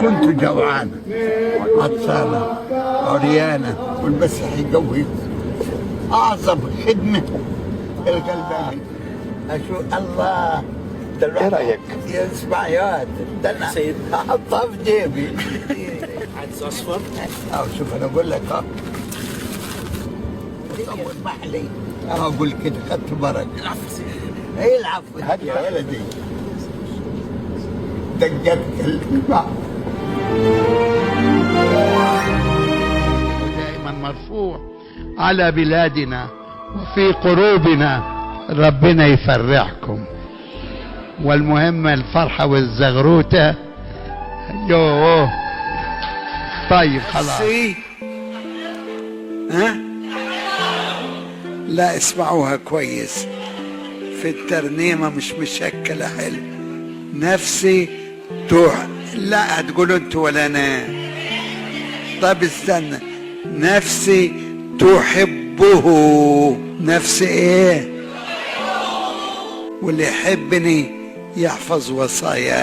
كنت جوعانة عطشانة عريانة والمسيح يقويكم. أعظم خدمة الغلبان أشوف الله. ايه رايك؟ يسمع يا ده أنا سيد. أحطها في جيبي. عدس اصفر. شوف أنا أقول لك صور محلي أقول كده خدت بركة. العفو سيدي. إيه العفو يا ولدي. دقت البعض ودائما مرفوع على بلادنا وفي قلوبنا. ربنا يفرحكم. والمهم الفرحة والزغروتة. يوه طيب خلاص. ها لا اسمعوها كويس في الترنيمة مش مشكلة حلو. نفسي لا هتقولوا انتوا ولا انا. طب استنى. نفسي تحبه. نفسي ايه؟ واللي يحبني يحفظ وصاياي.